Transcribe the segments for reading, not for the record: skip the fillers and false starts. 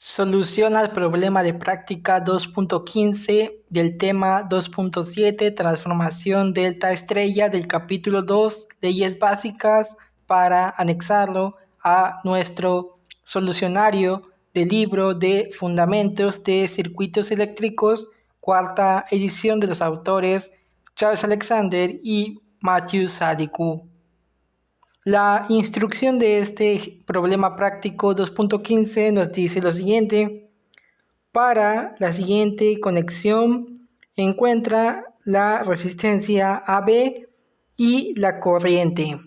Soluciona el problema de práctica 2.15 del tema 2.7 transformación delta estrella del capítulo 2 leyes básicas para anexarlo a nuestro solucionario del libro de fundamentos de circuitos eléctricos, cuarta edición de los autores Charles Alexander y Matthew Sadiku. La instrucción de este problema práctico 2.15 nos dice lo siguiente: para la siguiente conexión encuentra la resistencia AB y la corriente.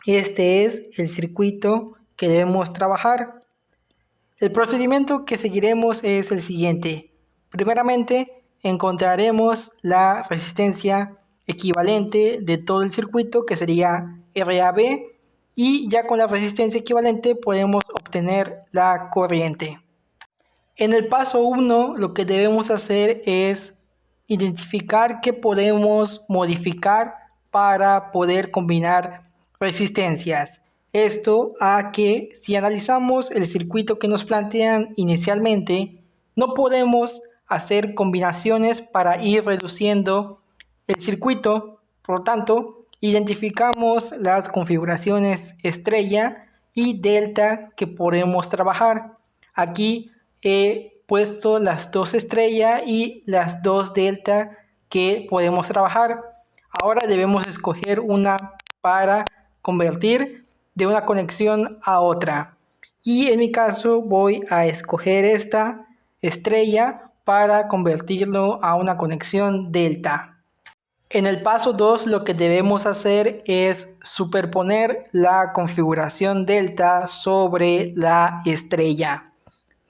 Este es el circuito que debemos trabajar. El procedimiento que seguiremos es el siguiente. Primeramente, encontraremos la resistencia equivalente de todo el circuito, que sería RAB, y ya con la resistencia equivalente podemos obtener la corriente. En el paso 1 lo que debemos hacer es identificar qué podemos modificar para poder combinar resistencias. Esto a que si analizamos el circuito que nos plantean inicialmente, no podemos hacer combinaciones para ir reduciendo el circuito. Por lo tanto, identificamos las configuraciones estrella y delta que podemos trabajar. Aquí he puesto las dos estrella y las dos delta que podemos trabajar. Ahora debemos escoger una para convertir de una conexión a otra. Y en mi caso voy a escoger esta estrella para convertirlo a una conexión delta. En el paso 2 lo que debemos hacer es superponer la configuración delta sobre la estrella,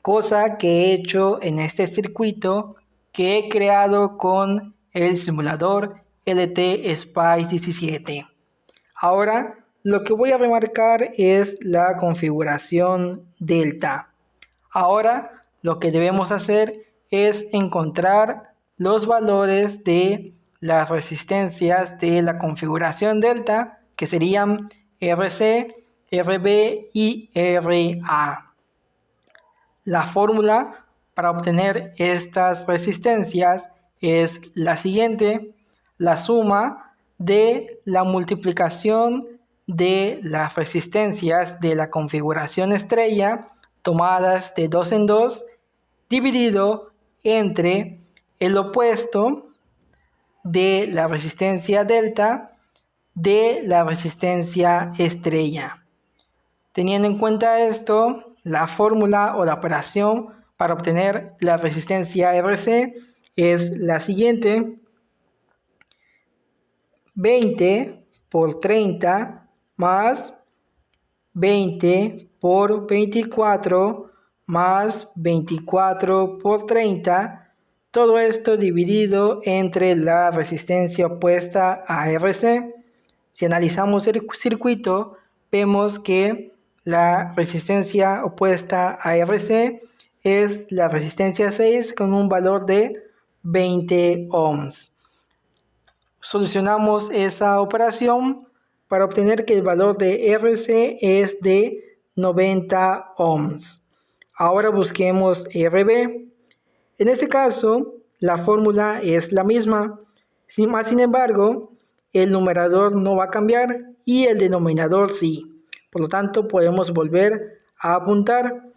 cosa que he hecho en este circuito que he creado con el simulador LT Spice 17. Ahora lo que voy a remarcar es la configuración delta. Ahora lo que debemos hacer es encontrar los valores de las resistencias de la configuración delta, que serían RC, RB y RA. La fórmula para obtener estas resistencias es la siguiente: la suma de la multiplicación de las resistencias de la configuración estrella tomadas de 2 en 2 dividido entre el opuesto de la resistencia delta de la resistencia estrella. Teniendo en cuenta esto, la fórmula o la operación para obtener la resistencia RC es la siguiente: 20 por 30 más 20 por 24 más 24 por 30, todo esto dividido entre la resistencia opuesta a RC. Si analizamos el circuito, vemos que la resistencia opuesta a RC es la resistencia 6 con un valor de 20 ohms. Solucionamos esa operación para obtener que el valor de RC es de 90 ohms. Ahora busquemos RB. En este caso, la fórmula es la misma. Sin embargo, el numerador no va a cambiar y el denominador sí. Por lo tanto, podemos volver a apuntar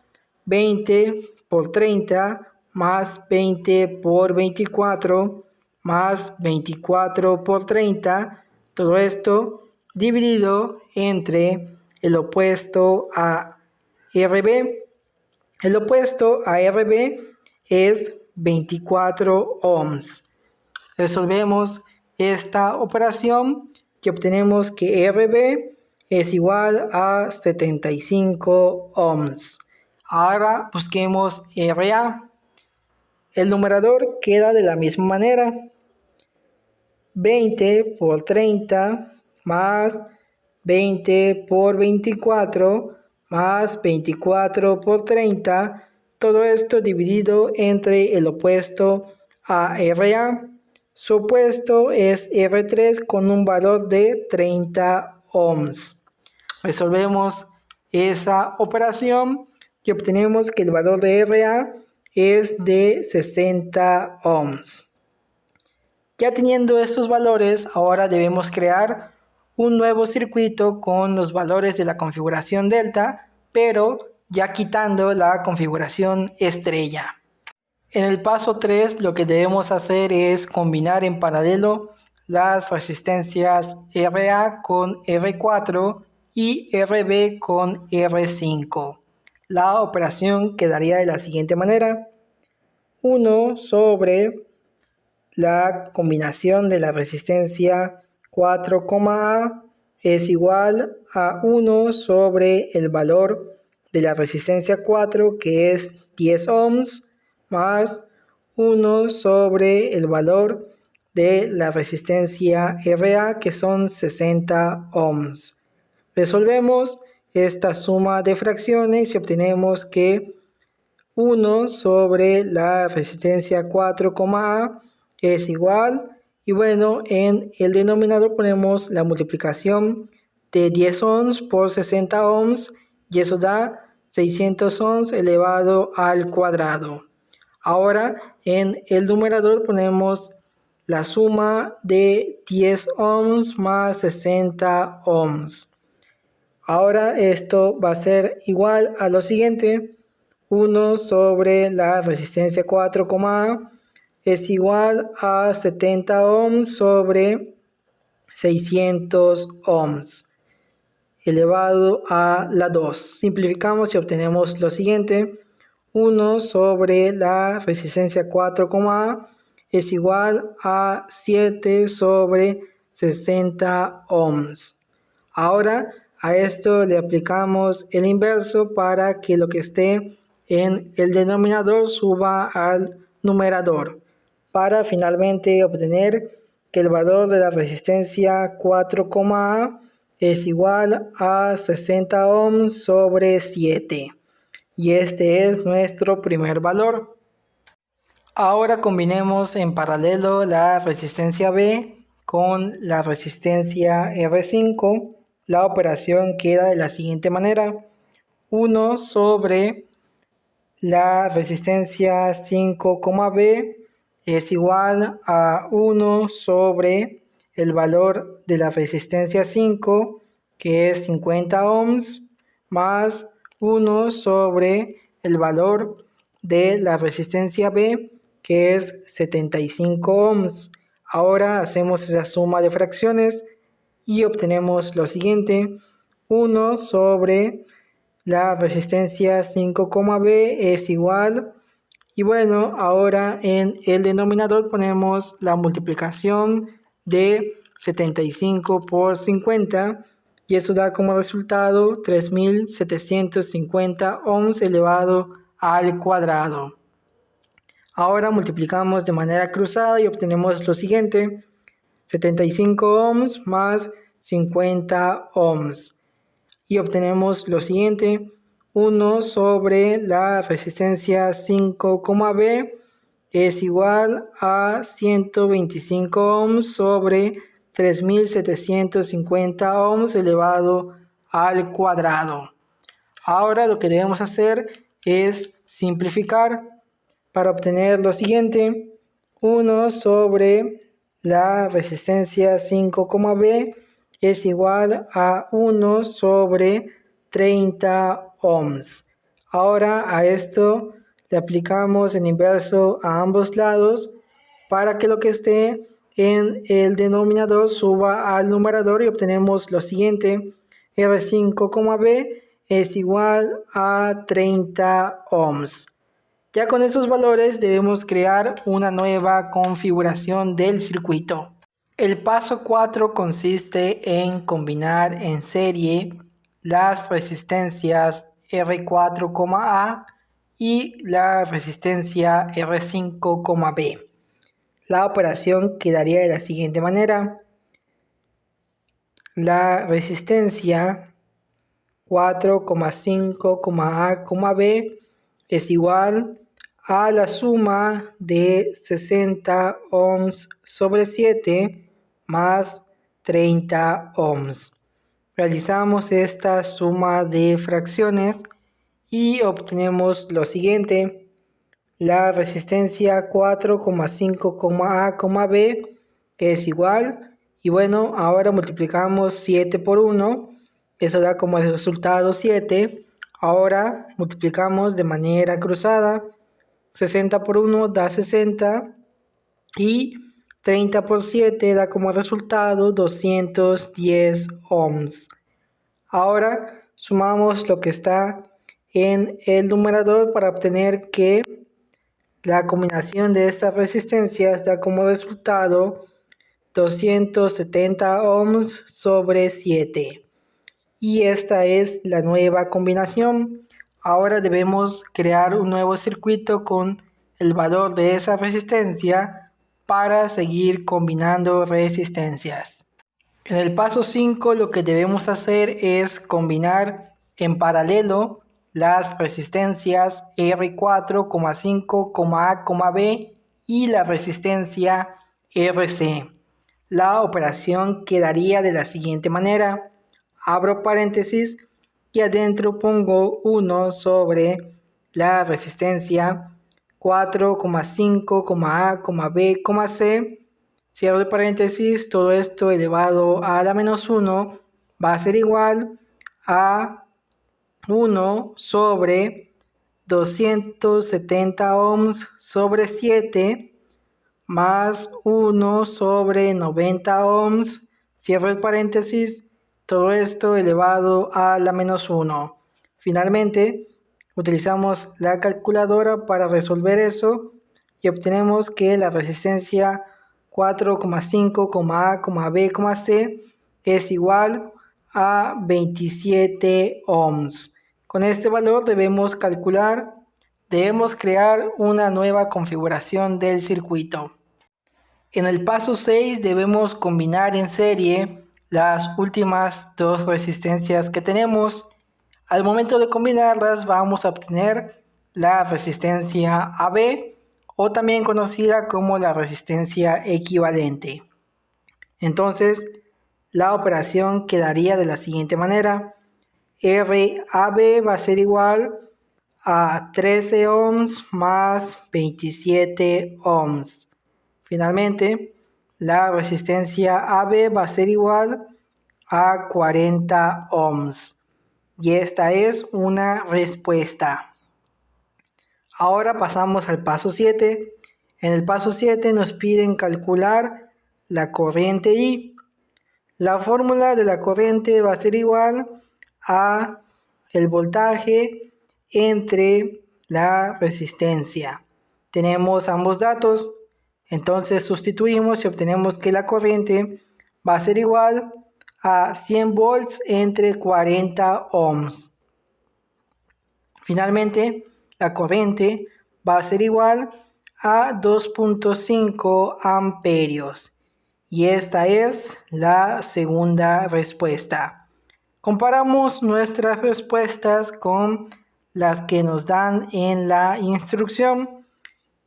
20 por 30 más 20 por 24 más 24 por 30, todo esto dividido entre el opuesto a RB. El opuesto a RB es 24 ohms. Resolvemos esta operación y obtenemos que RB es igual a 75 ohms. Ahora busquemos RA. El numerador queda de la misma manera: 20 por 30 más 20 por 24 más 24 por 30, todo esto dividido entre el opuesto a RA. Su opuesto es R3 con un valor de 30 ohms. Resolvemos esa operación y obtenemos que el valor de RA es de 60 ohms. Ya teniendo estos valores, ahora debemos crear un nuevo circuito con los valores de la configuración delta, pero ya quitando la configuración estrella. En el paso 3 lo que debemos hacer es combinar en paralelo las resistencias RA con R4 y RB con R5. La operación quedaría de la siguiente manera: 1 sobre la combinación de la resistencia 4, A es igual a 1 sobre el valor de la resistencia 4, que es 10 ohms, más 1 sobre el valor de la resistencia RA, que son 60 ohms. Resolvemos esta suma de fracciones y obtenemos que 1 sobre la resistencia 4, A es igual, y bueno, en el denominador ponemos la multiplicación de 10 ohms por 60 ohms, y eso da 600 ohms elevado al cuadrado. Ahora en el numerador ponemos la suma de 10 ohms más 60 ohms. Ahora esto va a ser igual a lo siguiente: 1 sobre la resistencia 4, A es igual a 70 ohms sobre 600 ohms elevado a la 2. Simplificamos y obtenemos lo siguiente: 1 sobre la resistencia 4, A es igual a 7 sobre 60 ohms. Ahora a esto le aplicamos el inverso para que lo que esté en el denominador suba al numerador, para finalmente obtener que el valor de la resistencia 4, A es igual a 60 ohms sobre 7. Y este es nuestro primer valor. Ahora combinemos en paralelo la resistencia B con la resistencia R5. La operación queda de la siguiente manera: 1 sobre la resistencia 5, B es igual a 1 sobre el valor de la resistencia 5, que es 50 ohms, más 1 sobre el valor de la resistencia B, que es 75 ohms. Ahora hacemos esa suma de fracciones y obtenemos lo siguiente: 1 sobre la resistencia 5, B es igual, y bueno, ahora en el denominador ponemos la multiplicación de 75 por 50, y eso da como resultado 3750 ohms elevado al cuadrado. Ahora multiplicamos de manera cruzada y obtenemos lo siguiente: 75 ohms más 50 ohms. Y obtenemos lo siguiente: 1 sobre la resistencia 5, B es igual a 125 ohms sobre 3750 ohms elevado al cuadrado. Ahora lo que debemos hacer es simplificar para obtener lo siguiente: 1 sobre la resistencia 5, B es igual a 1 sobre 30 ohms. Ahora a esto le aplicamos el inverso a ambos lados para que lo que esté en el denominador suba al numerador, y obtenemos lo siguiente: R5, B es igual a 30 ohms. Ya con estos valores debemos crear una nueva configuración del circuito. El paso 4 consiste en combinar en serie las resistencias R4, A y la resistencia R5, B. La operación quedaría de la siguiente manera: la resistencia 4,5, A, B es igual a la suma de 60 ohms sobre 7 más 30 ohms. Realizamos esta suma de fracciones y obtenemos lo siguiente. La resistencia 4,5,A,B es igual. Y bueno, ahora multiplicamos 7 por 1. Eso da como resultado 7. Ahora multiplicamos de manera cruzada. 60 por 1 da 60. Y 30 por 7 da como resultado 210 ohms. Ahora sumamos lo que está en el numerador para obtener que la combinación de estas resistencias da como resultado 270 ohms sobre 7. Y esta es la nueva combinación. Ahora debemos crear un nuevo circuito con el valor de esa resistencia para seguir combinando resistencias. En el paso 5 lo que debemos hacer es combinar en paralelo las resistencias R4,5,A,B y la resistencia RC. La operación quedaría de la siguiente manera. Abro paréntesis y adentro pongo 1 sobre la resistencia 4,5,A,B,C. Cierro el paréntesis, todo esto elevado a la menos 1 va a ser igual a 1 sobre 270 ohms sobre 7 más 1 sobre 90 ohms, cierro el paréntesis, todo esto elevado a la menos 1. Finalmente, utilizamos la calculadora para resolver eso y obtenemos que la resistencia 4,5,A,B,C es igual a 27 ohms. Con este valor debemos crear una nueva configuración del circuito. En el paso 6 debemos combinar en serie las últimas dos resistencias que tenemos. Al momento de combinarlas vamos a obtener la resistencia AB, o también conocida como la resistencia equivalente. Entonces, la operación quedaría de la siguiente manera. RAB va a ser igual a 13 ohms más 27 ohms. Finalmente, la resistencia AB va a ser igual a 40 ohms. Y esta es una respuesta. Ahora pasamos al paso 7. En el paso 7 nos piden calcular la corriente I. La fórmula de la corriente va a ser igual a el voltaje entre la resistencia. Tenemos ambos datos, entonces sustituimos y obtenemos que la corriente va a ser igual a 100 volts entre 40 ohms. Finalmente, la corriente va a ser igual a 2.5 amperios. Y esta es la segunda respuesta. Comparamos nuestras respuestas con las que nos dan en la instrucción.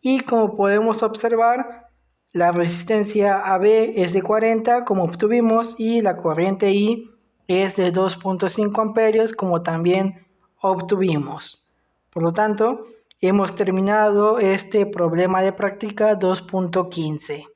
Y como podemos observar, la resistencia AB es de 40 como obtuvimos y la corriente I es de 2.5 amperios como también obtuvimos. Por lo tanto, hemos terminado este problema de práctica 2.15.